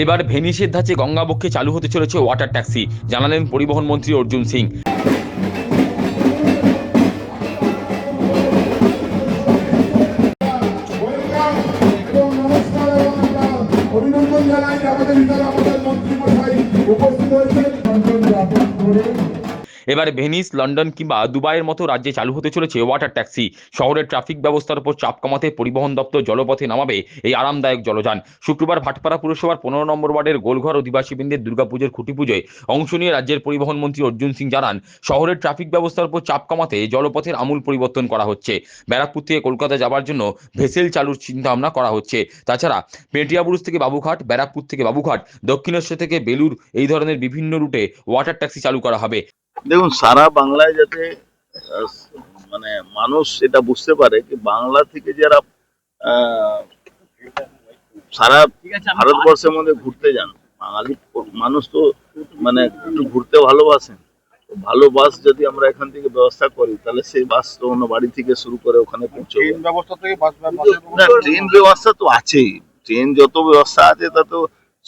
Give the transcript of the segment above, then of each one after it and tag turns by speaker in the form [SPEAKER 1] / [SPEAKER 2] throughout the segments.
[SPEAKER 1] এবার ভেনিসের ধাঁচে গঙ্গাবক্ষে চালু হতে চলেছে ওয়াটার ট্যাক্সি, জানালেন পরিবহন মন্ত্রী অর্জুন সিং।
[SPEAKER 2] অভিনন্দন জানাই আমাদের ভিতরে আমাদের মন্ত্রী মশাই উপস্থিত হয়েছেন।
[SPEAKER 1] এবার ভেনিস, লন্ডন কিংবা দুবাইয়ের মতো রাজ্যে চালু হতে চলেছে ওয়াটার ট্যাক্সি। শহরের ট্রাফিক ব্যবস্থার উপর চাপ কমাতে পরিবহন দপ্তর জলপথে নামাবে এই আরামদায়ক জলযান। শুক্রবার ভাটপাড়া পুরসভার 15 নম্বর ওয়ার্ডের গোলঘর অধিবাসীবৃন্দের দুর্গাপুজোর খুঁটি পুজোয় অংশ নিয়ে রাজ্যের পরিবহন মন্ত্রী অর্জুন সিং জানান, শহরের ট্রাফিক ব্যবস্থার উপর চাপ কমাতে জলপথের আমূল পরিবর্তন করা হচ্ছে। ব্যারাকপুর থেকে কলকাতা যাওয়ার জন্য ভেসেল চালুর চিন্তাভাবনা করা হচ্ছে। তাছাড়া পেটিয়াবুরুজ থেকে বাবুঘাট, ব্যারাকপুর থেকে বাবুঘাট, দক্ষিণেশ্বর থেকে বেলুর এই ধরনের বিভিন্ন রুটে ওয়াটার ট্যাক্সি চালু করা হবে।
[SPEAKER 3] দেখুন, সারা বাংলায় যাতে মানে মানুষ এটা বুঝতে পারে কি বাংলা থেকে যারা সারা ভারতবর্ষের মধ্যে ঘুরতে যান, বাঙালি মানুষ তো মানে একটু ঘুরতে ভালোবাসেন। ভালো বাস যদি আমরা এখান থেকে ব্যবস্থা করি তাহলে সেই বাস তো অন্য বাড়ি থেকে শুরু করে ওখানে পৌঁছবে। ট্রেন ব্যবস্থা তো আছেই, ট্রেন যত ব্যবস্থা আছে তা তো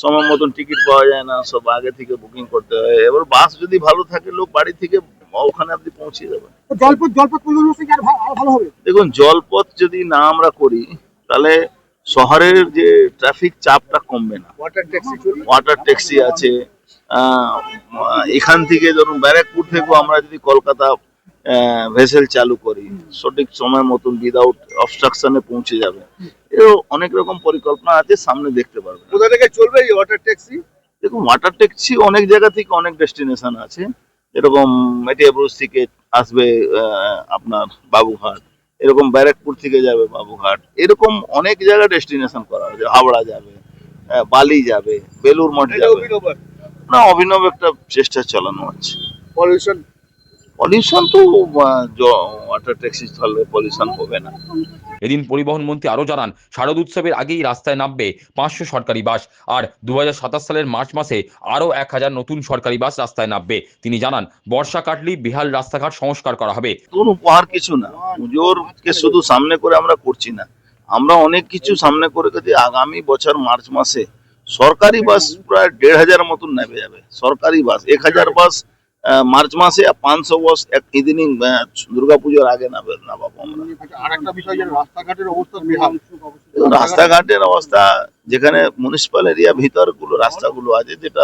[SPEAKER 3] সময় মতন টিকিট পাওয়া যায় না, সব আগে থেকে বুকিং করতে হয়। এবার বাস যদি ভালো থাকে লোক বাড়ি থেকে ওখানে আপনি পৌঁছে যাবেন। দেখুন, জলপথ যদি না আমরা করি তাহলে শহরের যে ট্রাফিক চাপটা কমবে না। ওয়াটার ট্যাক্সি আছে, এখান থেকে ধরুন ব্যারাকপুর থেকেও আমরা যদি কলকাতা ভেসেল চালু করি সঠিক সময় মতন উইদাউট অবস্ট্রাকশনে পৌঁছে যাবে। এও অনেক রকম পরিকল্পনা আছে, সামনে দেখতে পারবেন।
[SPEAKER 4] কোথা থেকে চলবে এই ওয়াটার ট্যাক্সি?
[SPEAKER 3] দেখুন, ওয়াটার ট্যাক্সি অনেক জায়গা থেকে অনেক ডেস্টিনেশন আছে। এরকম মেটিয়াবুরুজ থেকে আসবে আপনার বাবুঘাট, এরকম ব্যারাকপুর থেকে যাবে বাবুঘাট, এরকম অনেক জায়গা ডেস্টিনেশন করা হয়েছে। হাওড়া যাবে, বালি যাবে, বেলুর মঠ যাবে। না, অভিনব একটা চেষ্টা চালানো হচ্ছে। পলিউশন তো ওয়াটার ট্যাক্সি চললে পলিউশন হবে না।
[SPEAKER 1] এদিন পরিবহন মন্ত্রী আরও জানান, শারদ উৎসবের আগেই রাস্তায় নামবে 500 সরকারি বাস, আর 2027 সালের মার্চ মাসে আরও 1000 নতুন সরকারি বাস রাস্তায় নামবে। তিনি জানান, বর্ষা কাটলেই বেহাল রাস্তাঘাট সংস্কার করা হবে।
[SPEAKER 3] কোনো উপহার কিছু না, পুজোরকে শুধু সামনে করে আমরা করছি না, আমরা অনেক কিছু সামনে করে গেছি। আগামী বছর মার্চ মাসে সরকারি বাস প্রায় 1500 মতন নেমে যাবে। সরকারি বাস 1000 বাস মার্চ মাসে, 500 বাস এক ইদানিং দুর্গাপুজোর আগে নামাবো আমরা।
[SPEAKER 4] আরেকটা বিষয়, যে রাস্তাঘাটের অবস্থা বেহাল।
[SPEAKER 3] রাস্তাঘাটের অবস্থা যেখানে মিউনিসিপাল এরিয়া ভিতরগুলো রাস্তাগুলো আছে, যেটা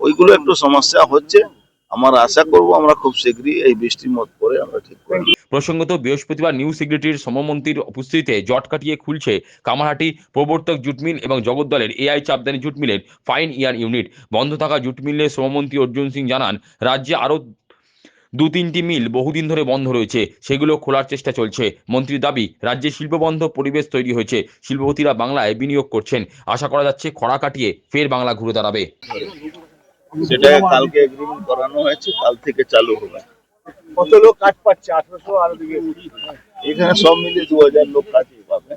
[SPEAKER 3] ওইগুলো একটু সমস্যা হচ্ছে। আমরা আশা করব আমরা খুব শীঘ্রই এই বৃষ্টির মত পরে আমরা ঠিক করব।
[SPEAKER 1] প্রসঙ্গত, বৃহস্পতিবার নিউ সেক্রেটারির সমমন্ত্রীর উপস্থিতিতে জট কাটিয়ে খুলছে কামারহাটি প্রবর্তক জুট মিল এবং জগদ্দলের এআই চাপদানি জুট মিলের ফাইন ইয়ার ইউনিট। বন্ধ থাকা জুট মিলের শ্রমমন্ত্রী অর্জুন সিং জানান, রাজ্যে আরও 2-3টি মিল বহুদিন ধরে বন্ধ রয়েছে, সেগুলো খোলার চেষ্টা চলছে। মন্ত্রীর দাবি, রাজ্যে শিল্পবন্ধ পরিবেশ তৈরি হয়েছে, শিল্পপতিরা বাংলায় বিনিয়োগ করছেন। আশা করা যাচ্ছে খরা কাটিয়ে ফের বাংলা ঘুরে দাঁড়াবে।
[SPEAKER 3] সেটা কালকে এগ্রিমেন্ট করানো হয়েছে, কাল থেকে চালু হবে।
[SPEAKER 4] কত লোক কাজ পাচ্ছে? 1800 আর
[SPEAKER 3] এখানে সব মিলিয়ে 2000 লোক কাজই পাবে।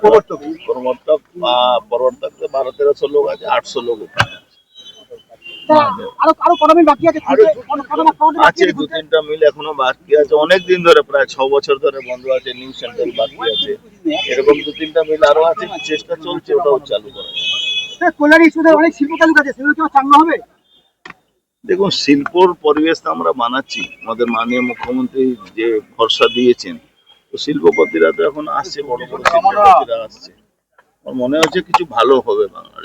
[SPEAKER 3] প্রবর্তক 1200-1300 লোক আছে, 800 লোক ওখানে আছে। 2-3টা মিল এখনো বাকি আছে, অনেক দিন ধরে, প্রায় 6 বছর ধরে বন্ধ আছে। নিউ সেন্টার বাকি আছে, এরকম 2-3টা মিল আরো আছে, চেষ্টা চলছে ওটাও চালু করা। দেখুন, শিল্পর পরিবেশ আমরা বানাচ্ছি, আমাদের মাননীয় মুখ্যমন্ত্রী যে ভরসা দিয়েছেন, তো শিল্পপতিরা তো এখন আসছে, বড় বড় শিল্পপতিরা আসছে। আমার মনে হচ্ছে কিছু ভালো হবে বাংলার।